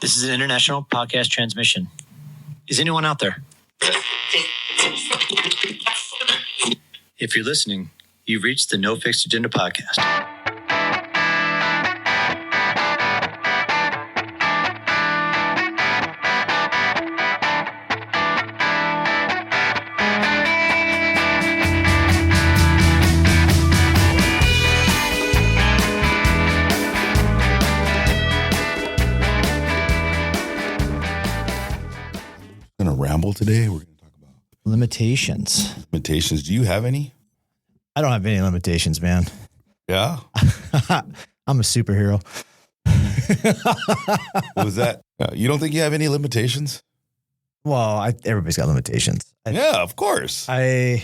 This is an international podcast transmission. Is anyone out there? If you're listening, you've reached the No Fixed Agenda podcast. Ramble today. We're going to talk about limitations. Limitations. Do you have any? I don't have any limitations, man. Yeah. I'm a superhero. What was that? You don't think you have any limitations? Well, everybody's got limitations. Yeah, of course. Would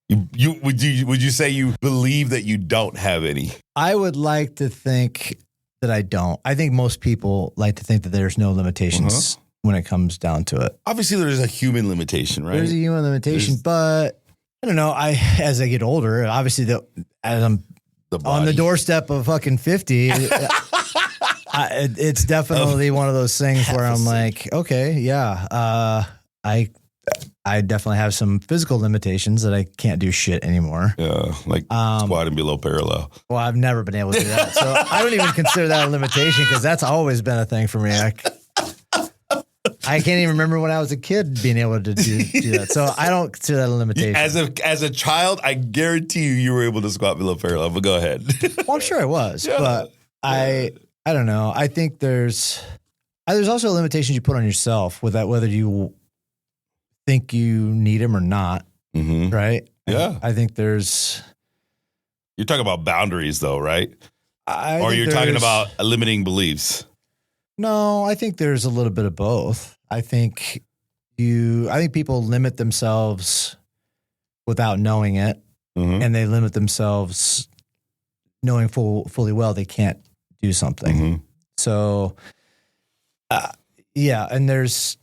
you say you believe that you don't have any? I would like to think that I don't. I think most people like to think that there's no limitations. When it comes down to it. Obviously, there's a human limitation, right? There's a human limitation, but I don't know. As I get older, obviously, as I'm on the doorstep of fucking 50, it's definitely one of those things where I'm like, okay, yeah, I definitely have some physical limitations that I can't do shit anymore. Yeah, like squatting below parallel. Well, I've never been able to do that, so I don't even consider that a limitation because that's always been a thing for me. I can't even remember when I was a kid being able to do that. So I don't consider that a limitation. As a child, I guarantee you were able to squat below parallel, but go ahead. Well, I'm sure I was, but I don't know. I think there's also limitations you put on yourself with that, whether you think you need them or not. Mm-hmm. Right. Yeah. I think you're talking about boundaries though, right? Or you're talking about limiting beliefs. No, I think there's a little bit of both. I think people limit themselves without knowing it, and they limit themselves knowing fully well they can't do something. Mm-hmm. So, and there's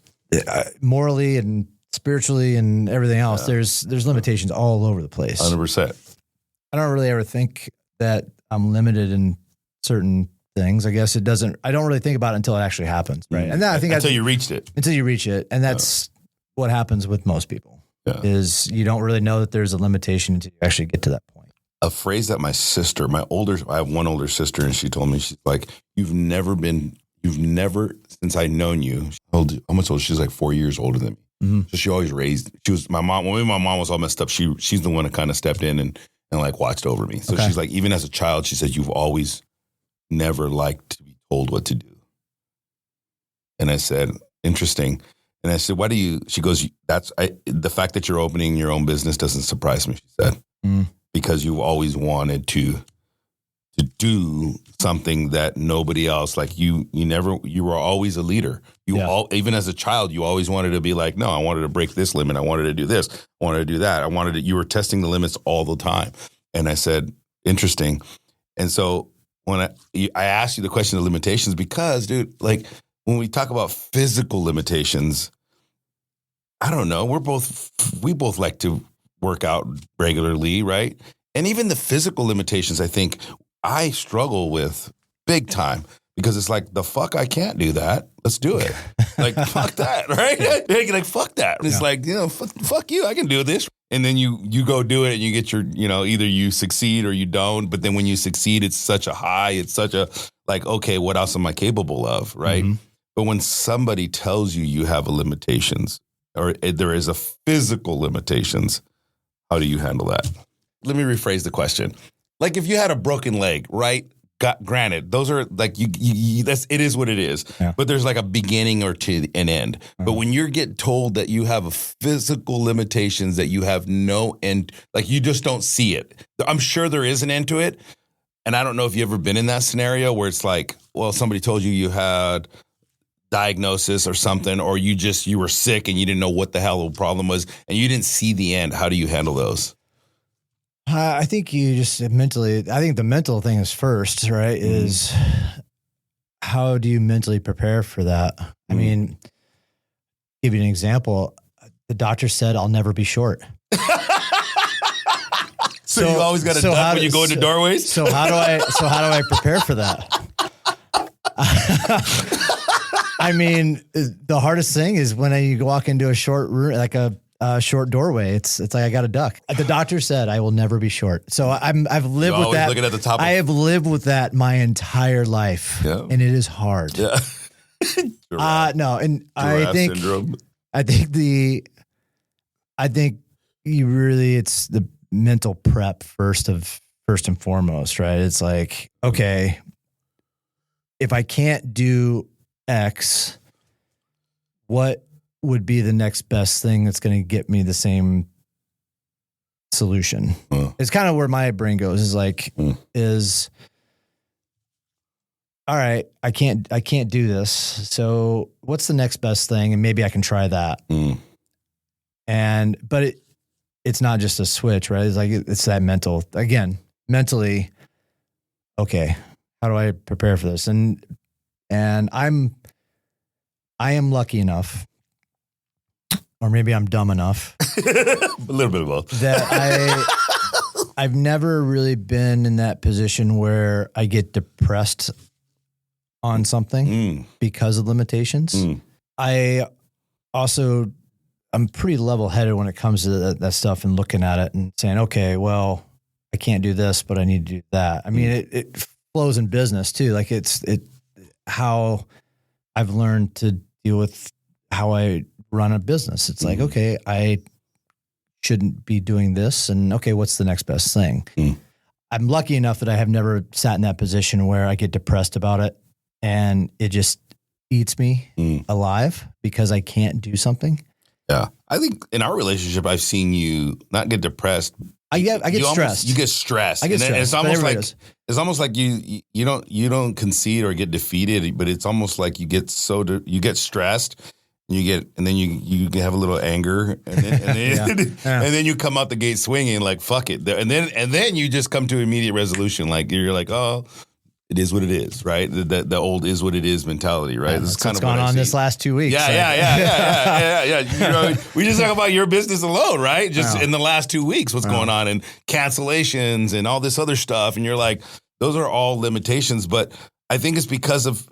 morally and spiritually and everything else. Yeah. There's limitations all over the place. 100%. I don't really ever think that I'm limited in certain things. I guess I don't really think about it until it actually happens. Right. And I think until you reach it. And that's what happens with most people is you don't really know that there's a limitation until you actually get to that point. A phrase that I have one older sister and she told me, she's like, you've never, since I known you, how much older? She's like 4 years older than me. Mm-hmm. So she always my mom, when my mom was all messed up, she's the one that kind of stepped in and like watched over me. So she's like, even as a child, she said, you've always never liked to be told what to do. And I said, interesting. And I said, why do you, she goes, the fact that you're opening your own business doesn't surprise me, she said, because you've always wanted to do something that nobody else, like you were always a leader. Even as a child, you always wanted to be like, no, I wanted to break this limit. I wanted to do this. I wanted to do that. You were testing the limits all the time. And I said, interesting. And so, when I asked you the question of limitations, because, dude, like when we talk about physical limitations, I don't know. We both like to work out regularly, right? And even the physical limitations, I think I struggle with big time because it's like, the fuck, I can't do that. Let's do it. Like, fuck that, right? Like, fuck that. It's like, fuck you. I can do this. And then you go do it and you get your, either you succeed or you don't. But then when you succeed, it's such a high. It's such a like, okay, what else am I capable of? Right. Mm-hmm. But when somebody tells you have a limitations or there is a physical limitations, how do you handle that? Let me rephrase the question. Like if you had a broken leg, right? Granted, those are like it is what it is. Yeah. But there's like a beginning or to an end. Mm-hmm. But when you get told that you have a physical limitations that you have no end, like you just don't see it. I'm sure there is an end to it. And I don't know if you've ever been in that scenario where it's like, well, somebody told you had diagnosis or something, or you were sick and you didn't know what the hell the problem was and you didn't see the end. How do you handle those? I think you just mentally, I think the mental thing is first, right? Is how do you mentally prepare for that? I mean, give you an example. The doctor said, I'll never be short. So you always got to duck when you go into doorways? So how do I prepare for that? I mean, the hardest thing is when you walk into a short room, like a short doorway. It's like I got a duck. The doctor said I will never be short. So I've lived with that. Looking at the top. I have lived with that my entire life, and it is hard. Yeah. No, and I think syndrome. I think you really, it's the mental prep first and foremost, right? It's like, okay, if I can't do X, what would be the next best thing that's going to get me the same solution? It's kind of where my brain goes, is like, all right, I can't do this. So what's the next best thing? And maybe I can try that. But it's not just a switch, right? It's like, it's that mentally, okay, how do I prepare for this? And I am lucky enough, or maybe I'm dumb enough, a little bit of both, that I've never really been in that position where I get depressed on something because of limitations. I'm pretty level-headed when it comes to that stuff and looking at it and saying, okay, well, I can't do this, but I need to do that. I mean, it flows in business too. Like it's how I've learned to deal with how I run a business. It's like, okay, I shouldn't be doing this. And okay, what's the next best thing? I'm lucky enough that I have never sat in that position where I get depressed about it and it just eats me alive because I can't do something. Yeah. I think in our relationship, I've seen you not get depressed. I get stressed. You get stressed. I get stressed. It's almost like you don't concede or get defeated, but it's almost like you get stressed. And then you have a little anger, and then you come out the gate swinging like fuck it, and then you just come to immediate resolution. Like you're like, oh, it is what it is, right? The old is what it is mentality, right? Yeah, this is kind of gone on this last 2 weeks. Yeah. You know, we just talk about your business alone, right? Just in the last 2 weeks, what's going on, and cancellations and all this other stuff, and you're like, those are all limitations. But I think it's because of,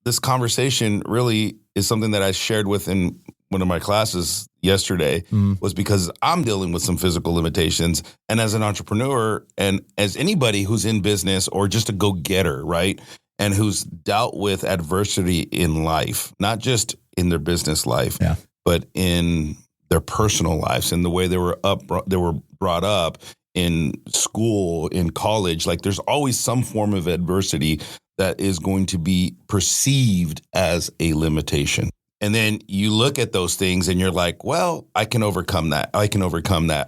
this conversation really is something that I shared with in one of my classes yesterday, was because I'm dealing with some physical limitations. And as an entrepreneur and as anybody who's in business or just a go-getter, right? And who's dealt with adversity in life, not just in their business life, but in their personal lives and the way they were brought up in school, in college. Like there's always some form of adversity that is going to be perceived as a limitation. And then you look at those things and you're like, well, I can overcome that.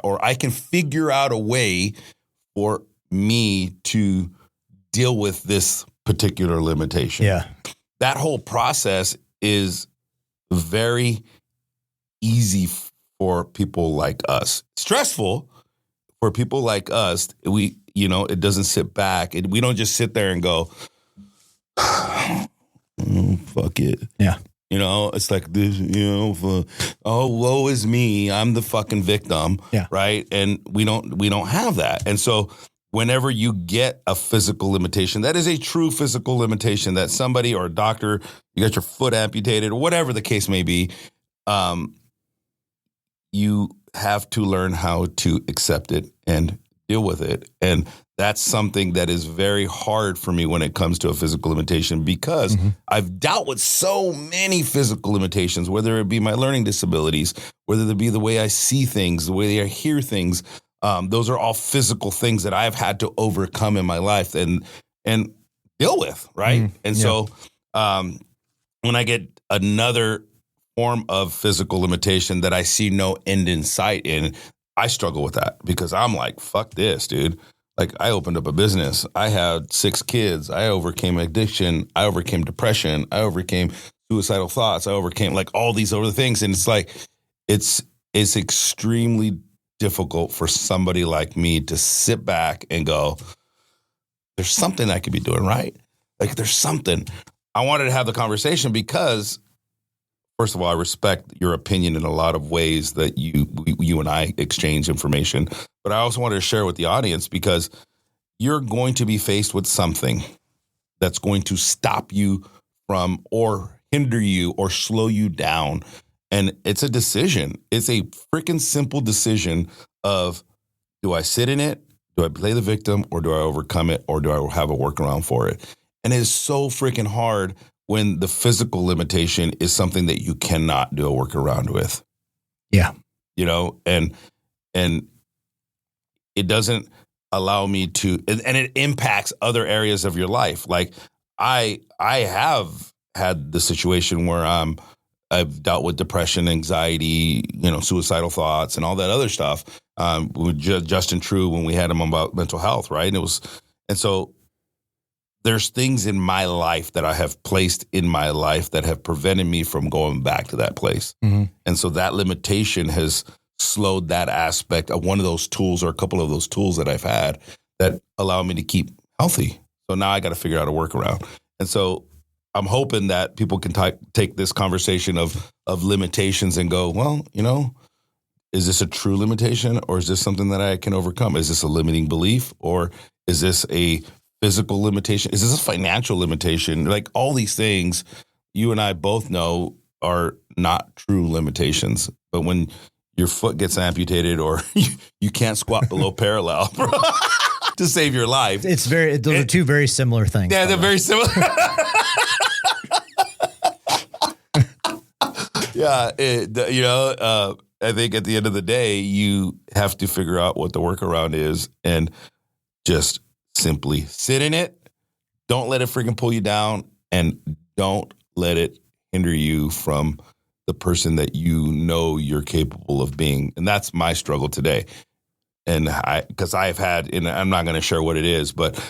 Or I can figure out a way for me to deal with this particular limitation. Yeah. That whole process is very easy for people like us. Stressful for people like us. It doesn't sit back. We don't just sit there and go, fuck it. Yeah. It's like this, woe is me. I'm the fucking victim. Yeah. Right. And we don't have that. And so whenever you get a physical limitation, that is a true physical limitation that somebody or a doctor, you got your foot amputated or whatever the case may be, you have to learn how to accept it and deal with it. And that's something that is very hard for me when it comes to a physical limitation, because I've dealt with so many physical limitations, whether it be my learning disabilities, whether it be the way I see things, the way I hear things. Those are all physical things that I've had to overcome in my life and deal with, right? And so when I get another form of physical limitation that I see no end in sight in, I struggle with that because I'm like, fuck this, dude. Like I opened up a business. I had 6 kids. I overcame addiction. I overcame depression. I overcame suicidal thoughts. I overcame like all these other things. And it's like, it's extremely difficult for somebody like me to sit back and go, there's something I could be doing right. Like there's something. I wanted to have the conversation because, first of all, I respect your opinion in a lot of ways that you and I exchange information. But I also wanted to share with the audience because you're going to be faced with something that's going to stop you from or hinder you or slow you down. And it's a decision. It's a freaking simple decision of, do I sit in it? Do I play the victim, or do I overcome it, or do I have a workaround for it? And it's so freaking hard when the physical limitation is something that you cannot do a workaround with. Yeah. You know, and it doesn't allow me to, and it impacts other areas of your life. Like I have had the situation where I've dealt with depression, anxiety, suicidal thoughts, and all that other stuff. With Justin True, when we had him about mental health, right? And so there's things in my life that I have placed in my life that have prevented me from going back to that place. Mm-hmm. And so that limitation has slowed that aspect of one of those tools, or a couple of those tools that I've had that allow me to keep healthy. So now I got to figure out a workaround. And so I'm hoping that people can take this conversation of limitations and go, well, is this a true limitation, or is this something that I can overcome? Is this a limiting belief, or is this a physical limitation? Is this a financial limitation? Like, all these things you and I both know are not true limitations. But when your foot gets amputated, or you can't squat below parallel to save your life. Those are two very similar things. Yeah, they're very similar. Yeah, I think at the end of the day, you have to figure out what the workaround is and just simply sit in it. Don't let it freaking pull you down, and don't let it hinder you from the person that you're capable of being. And that's my struggle today. And because I've had, and I'm not going to share what it is, but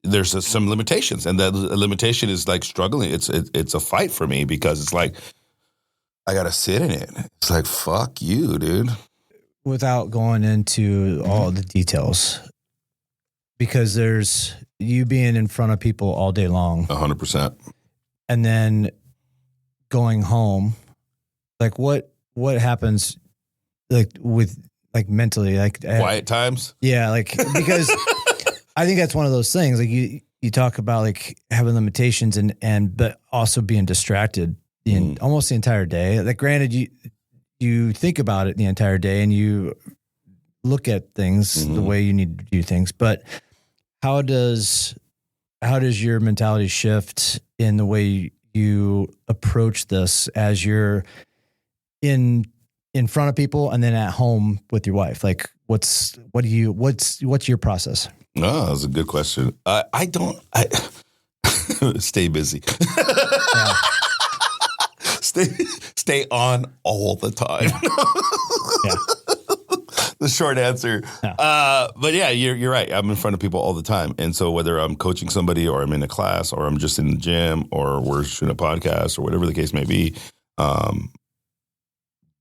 there's some limitations, and the limitation is like struggling. It's a fight for me, because it's like, I got to sit in it. It's like, fuck you, dude. Without going into all the details, because there's you being in front of people all day long. 100%. And then going home, like what happens, like with like mentally, like quiet times. Yeah. Like, because I think that's one of those things, like you talk about like having limitations but also being distracted almost the entire day. Like, granted, you think about it the entire day and you look at things the way you need to do things, but how does your mentality shift in the way you approach this as you're in front of people and then at home with your wife? Like, what's your process? Oh, that's a good question. I stay busy. Yeah. Stay on all the time. Yeah. The short answer. Yeah. But yeah, you're right. I'm in front of people all the time. And so whether I'm coaching somebody, or I'm in a class, or I'm just in the gym, or we're shooting a podcast, or whatever the case may be,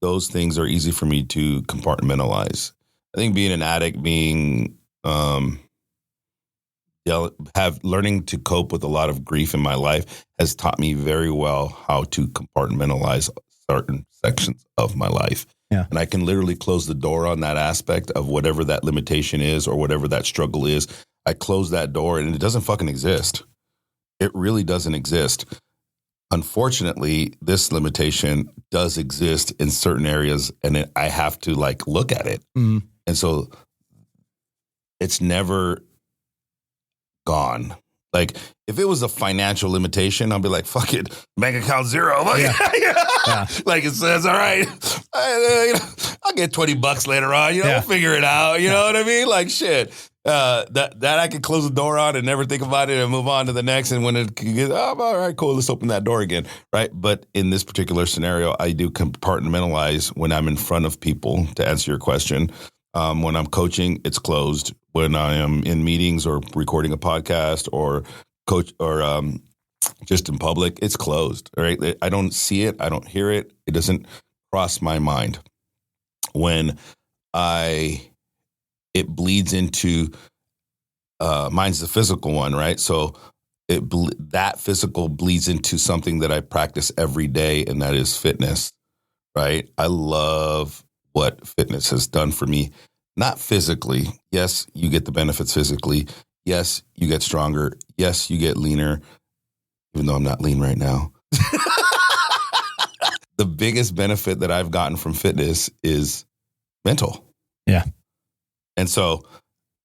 those things are easy for me to compartmentalize. I think being an addict, learning to cope with a lot of grief in my life has taught me very well how to compartmentalize certain sections of my life. Yeah. And I can literally close the door on that aspect of whatever that limitation is, or whatever that struggle is. I close that door, and it doesn't fucking exist. It really doesn't exist. Unfortunately, this limitation does exist in certain areas, and I have to look at it. Mm. And so it's never gone. Like, if it was a financial limitation, I'd be like, fuck it, bank account zero. Yeah. Yeah. Like, it says, all right, I'll get $20 later on, we'll figure it out. You know what I mean? Like, shit. That I can close the door on and never think about it and move on to the next. And when it gets, all right, cool, let's open that door again. Right. But in this particular scenario, I do compartmentalize when I'm in front of people, to answer your question. When I'm coaching, it's closed. When I am in meetings or recording a podcast or just in public, it's closed. Right. I don't see it. I don't hear it. It doesn't cross my mind. When it bleeds into, mine's the physical one, right? So that physical bleeds into something that I practice every day, and that is fitness, right? I love what fitness has done for me. Not physically. Yes, you get the benefits physically. Yes, you get stronger. Yes, you get leaner, even though I'm not lean right now. The biggest benefit that I've gotten from fitness is mental. Yeah. And so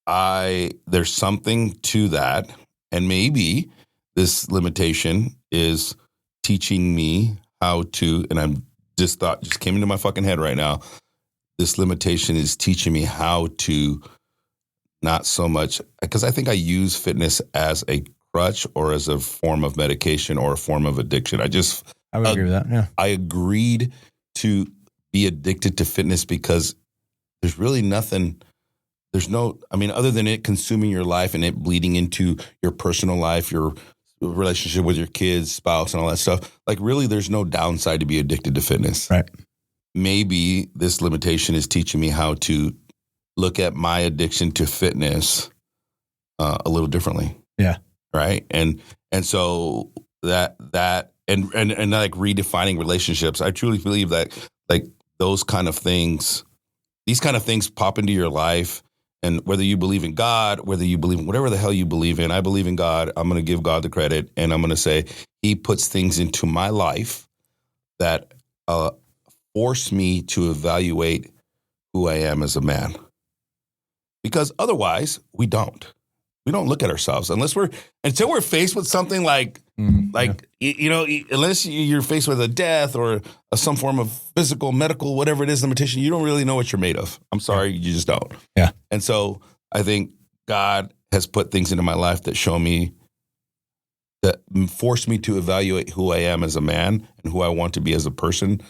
there's something to that. And maybe this limitation is teaching me how to, and I'm just came into my fucking head right now. This limitation is teaching me how to not so much, because I think I use fitness as a crutch or as a form of medication or a form of addiction. I would agree with that. Yeah. I agreed to be addicted to fitness because there's really nothing, other than it consuming your life and it bleeding into your personal life, your relationship with your kids, spouse, and all that stuff. Like, really, there's no downside to be addicted to fitness. Right. Maybe this limitation is teaching me how to look at my addiction to fitness a little differently. Yeah. Right. And so that and like redefining relationships. I truly believe that like these kind of things pop into your life. And whether you believe in God, whether you believe in whatever the hell you believe in, I believe in God. I'm going to give God the credit. And I'm going to say he puts things into my life that force me to evaluate who I am as a man. Because otherwise, we don't look at ourselves until we're faced with something like unless you're faced with a death or some form of physical, medical, whatever it is, limitation, you don't really know what you're made of. I'm sorry, you just don't. Yeah. And so I think God has put things into my life that show me, that force me to evaluate who I am as a man and who I want to be as a person.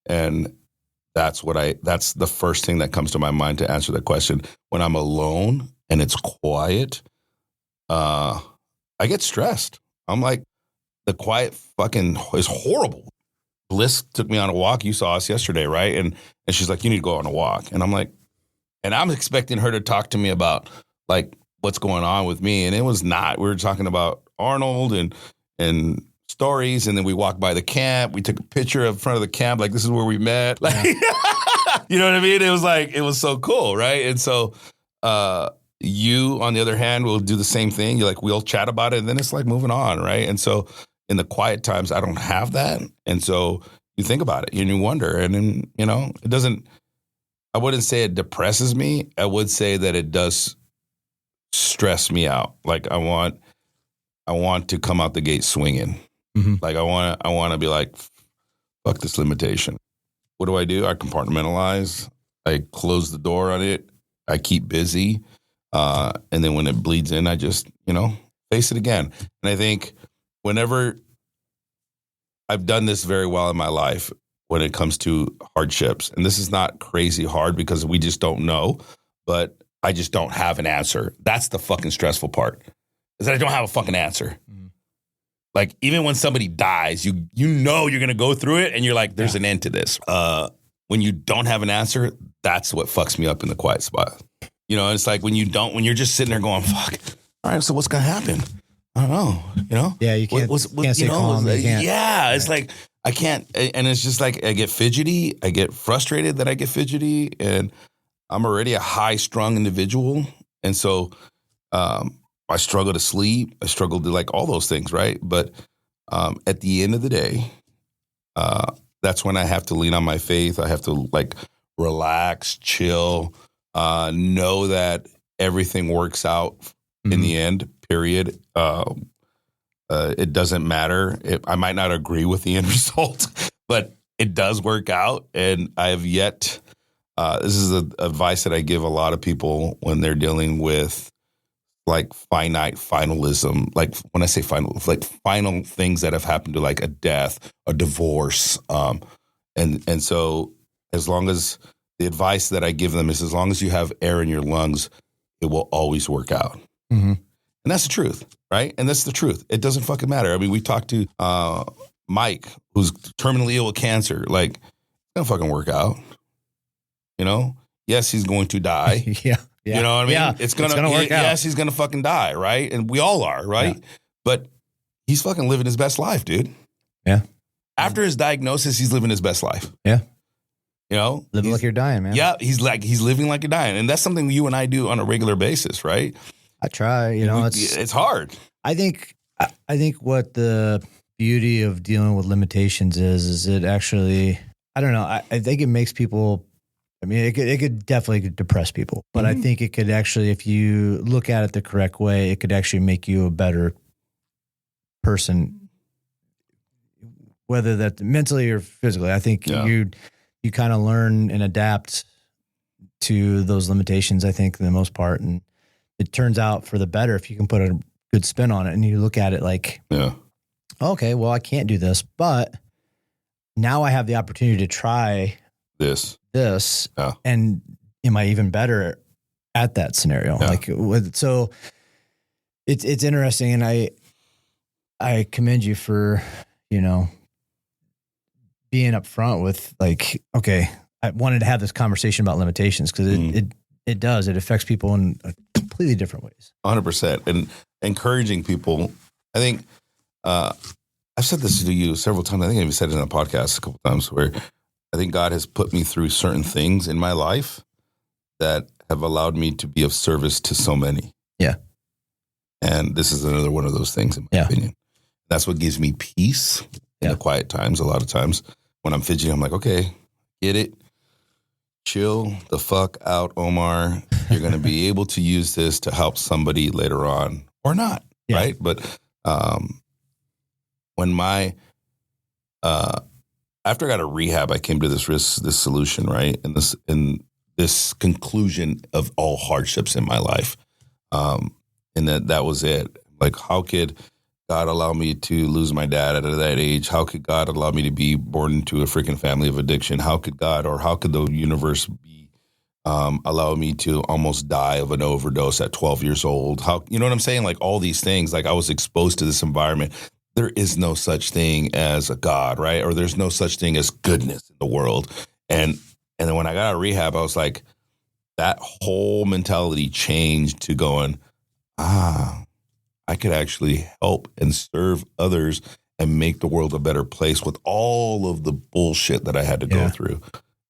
And that's the first thing that comes to my mind to answer that question. When I'm alone and it's quiet, I get stressed. I'm like, the quiet fucking is horrible. Bliss took me on a walk. You saw us yesterday, right? And she's like, you need to go on a walk. And I'm like, and I'm expecting her to talk to me about like what's going on with me. And it was not. We were talking about Arnold and stories. And then we walked by the camp. We took a picture in front of the camp. Like, this is where we met. Like, you know what I mean? It was so cool, right? And so, you, on the other hand, will do the same thing. You're like, we'll chat about it, and then it's like moving on, right? And so in the quiet times, I don't have that. And so you think about it and you wonder. And then, it doesn't, I wouldn't say it depresses me. I would say that it does stress me out. Like, I want to come out the gate swinging. Mm-hmm. Like, I want to be like, fuck this limitation. What do? I compartmentalize. I close the door on it. I keep busy. And then when it bleeds in, I just, face it again. And I think whenever I've done this very well in my life when it comes to hardships, and this is not crazy hard because we just don't know, but I just don't have an answer. That's the fucking stressful part, is that I don't have a fucking answer. Mm-hmm. Like, even when somebody dies, you're going to go through it and you're like, there's an end to this. When you don't have an answer, that's what fucks me up in the quiet spot. It's like when you're just sitting there going, fuck, all right, so what's going to happen? I don't know, Yeah, you can't, can't stay calm. Yeah, it's like, I can't, and it's just like, I get fidgety. I get frustrated that I get fidgety, and I'm already a high-strung individual. And so I struggle to sleep. I struggle to like all those things, right? But at the end of the day, that's when I have to lean on my faith. I have to like relax, chill, know that everything works out in the end, period. It doesn't matter. I might not agree with the end result, but it does work out. And I have yet, this is advice that I give a lot of people when they're dealing with like finite finalism. Like, when I say final, like final things that have happened to like a death, a divorce. And so as long as the advice that I give them is, as long as you have air in your lungs, it will always work out. Mm-hmm. And that's the truth, right? And that's the truth. It doesn't fucking matter. I mean, we talked to Mike, who's terminally ill with cancer. Like, it's going to fucking work out. Yes, he's going to die. Yeah. You know what I mean? Yeah, it's gonna work out. Yes, he's going to fucking die, right? And we all are, right? Yeah. But he's fucking living his best life, dude. Yeah. After his diagnosis, he's living his best life. Yeah. Living like you're dying, man. Yeah, he's living like you're dying. And that's something you and I do on a regular basis, right? I try, it's hard. I think what the beauty of dealing with limitations is it actually, I don't know. I think it makes people, I mean, it could definitely depress people, but I think it could actually, if you look at it the correct way, it could actually make you a better person, whether that's mentally or physically. I think you kind of learn and adapt to those limitations, I think, for the most part. And it turns out for the better if you can put a good spin on it and you look at it like, okay, well, I can't do this, but now I have the opportunity to try this, and am I even better at that scenario? So it's interesting, and I commend you for being upfront with like, okay, I wanted to have this conversation about limitations because it does. It affects people in completely different ways. 100%. And encouraging people. I think I've said this to you several times. I think I even said it in a podcast a couple times where I think God has put me through certain things in my life that have allowed me to be of service to so many. Yeah. And this is another one of those things, in my opinion. That's what gives me peace in the quiet times. A lot of times when I'm fidgeting, I'm like, okay, get it. Chill the fuck out, Omar. You're going to be able to use this to help somebody later on or not, right? But when after I got a rehab, I came to this solution, right? And this conclusion of all hardships in my life. And that was it. Like, how could God allow me to lose my dad at that age? How could God allow me to be born into a freaking family of addiction? How could the universe be allow me to almost die of an overdose at 12 years old? How, you know what I'm saying? Like all these things, like I was exposed to this environment. There is no such thing as a God, right? Or there's no such thing as goodness in the world. And then when I got out of rehab, I was like, that whole mentality changed to going, I could actually help and serve others and make the world a better place with all of the bullshit that I had to go through.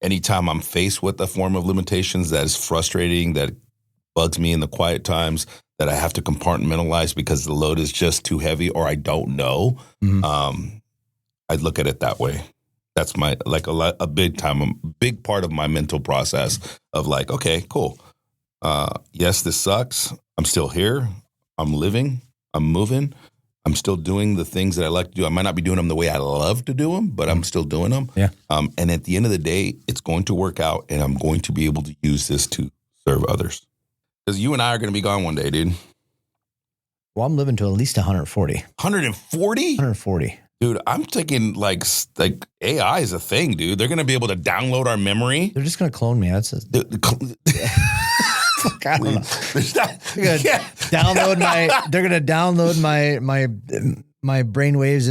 Anytime I'm faced with a form of limitations that is frustrating, that bugs me in the quiet times, that I have to compartmentalize because the load is just too heavy or I don't know, I look at it that way. That's my, like a big part of my mental process of like, okay, cool. Yes, this sucks. I'm still here. I'm living, I'm moving, I'm still doing the things that I like to do. I might not be doing them the way I love to do them, but I'm still doing them. Yeah. And at the end of the day, it's going to work out and I'm going to be able to use this to serve others. Because you and I are going to be gone one day, dude. Well, I'm living to at least 140. 140? 140. Dude, I'm thinking like AI is a thing, dude. They're going to be able to download our memory. They're just going to clone me. That's I don't know. They're gonna download my brainwaves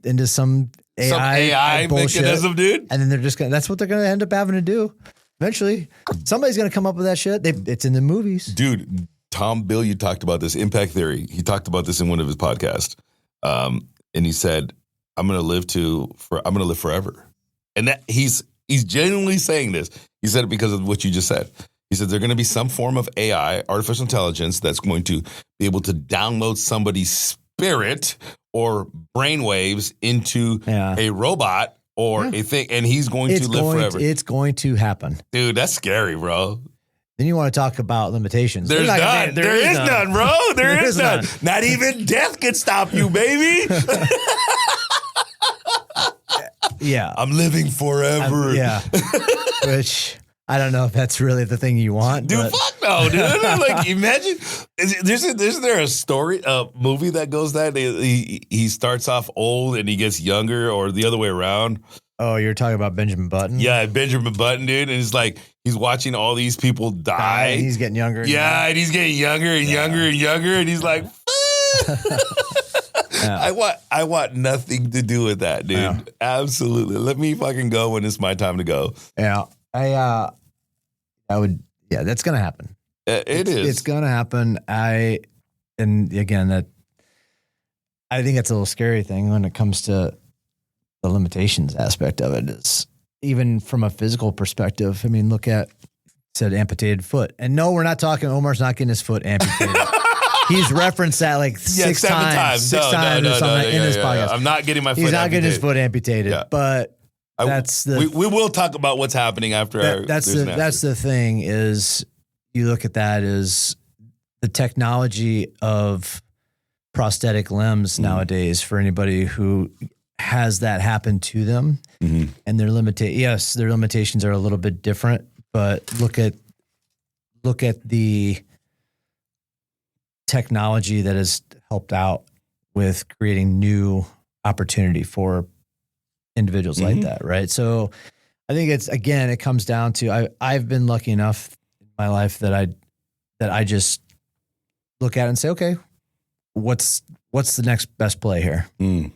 into some AI bullshit, mechanism, dude. And then that's what they're gonna end up having to do. Eventually, somebody's gonna come up with that shit. It's in the movies, dude. Tom Bill, you talked about this impact theory. He talked about this in one of his podcasts, and he said, "I'm gonna live forever," and that he's genuinely saying this. He said it because of what you just said. He said there's going to be some form of AI, artificial intelligence, that's going to be able to download somebody's spirit or brainwaves into a robot or a thing, and he's going to live forever. It's going to happen. Dude, that's scary, bro. Then you want to talk about limitations. There is none, bro. There is none. Not even death can stop you, baby. Yeah. I'm living forever. Which... I don't know if that's really the thing you want. Dude, fuck no, dude. Like, imagine, isn't there a movie that goes that? He starts off old and he gets younger or the other way around. Oh, you're talking about Benjamin Button? Yeah, Benjamin Button, dude. And it's like, he's watching all these people die. And he's getting younger. And he's getting younger and younger and younger. And he's like, I want nothing to do with that, dude. Yeah. Absolutely. Let me fucking go when it's my time to go. Yeah. That's going to happen. It's going to happen. I think that's a little scary thing when it comes to the limitations aspect of it is even from a physical perspective. I mean, look at, said amputated foot. And no, we're not talking, Omar's not getting his foot amputated. He's referenced that like six times. Six times or something in this podcast. I'm not getting my foot amputated. He's not getting his foot amputated, but we will talk about what's happening after that's the thing is you look at that as the technology of prosthetic limbs nowadays for anybody who has that happen to them and their limitations are a little bit different, but look at the technology that has helped out with creating new opportunity for individuals like that. Right. So I think it comes down to, I've been lucky enough in my life that I just look at it and say, okay, what's the next best play here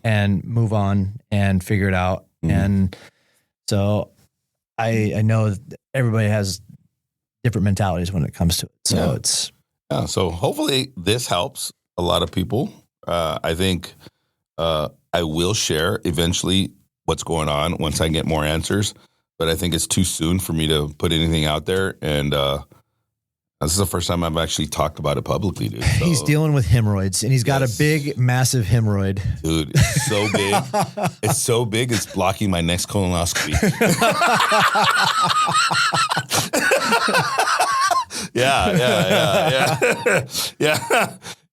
and move on and figure it out. And so I know that everybody has different mentalities when it comes to it. So so hopefully this helps a lot of people. I think I will share eventually what's going on once I get more answers, but I think it's too soon for me to put anything out there. And this is the first time I've actually talked about it publicly, dude. So, he's dealing with hemorrhoids, and he's got a big, massive hemorrhoid. Dude, it's so big. It's so big, it's blocking my next colonoscopy.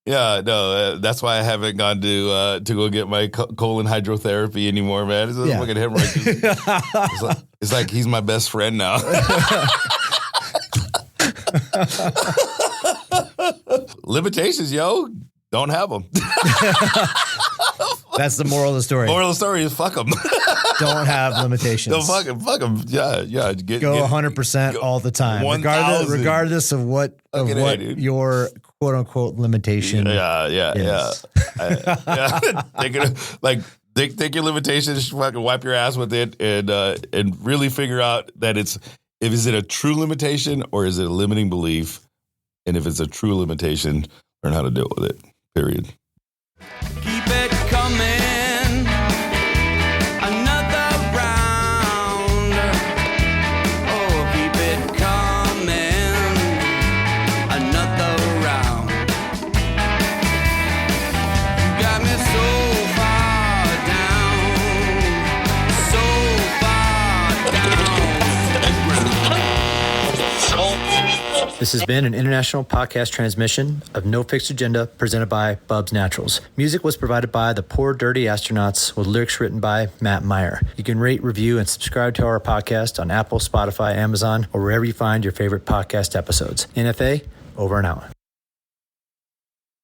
Yeah, no, that's why I haven't gone to go get my colon hydrotherapy anymore, man. It's fucking hemorrhoid. It's like he's my best friend now. Limitations, yo. Don't have them. That's the moral of the story. Moral of the story is fuck them. Don't have limitations. Don't fuck them. Yeah. Go 100% all the time, regardless of what your quote unquote limitation. Yeah. Take your limitations, fucking wipe your ass with it, and really figure out that is it a true limitation or is it a limiting belief? And if it's a true limitation, learn how to deal with it. Period. Keep it coming, another round. Oh, keep it coming, another round. You got me so far down. This has been an international podcast transmission of No Fixed Agenda presented by Bubs Naturals. Music was provided by the Poor Dirty Astronauts with lyrics written by Matt Meyer. You can rate, review, and subscribe to our podcast on Apple, Spotify, Amazon, or wherever you find your favorite podcast episodes. NFA, over and out.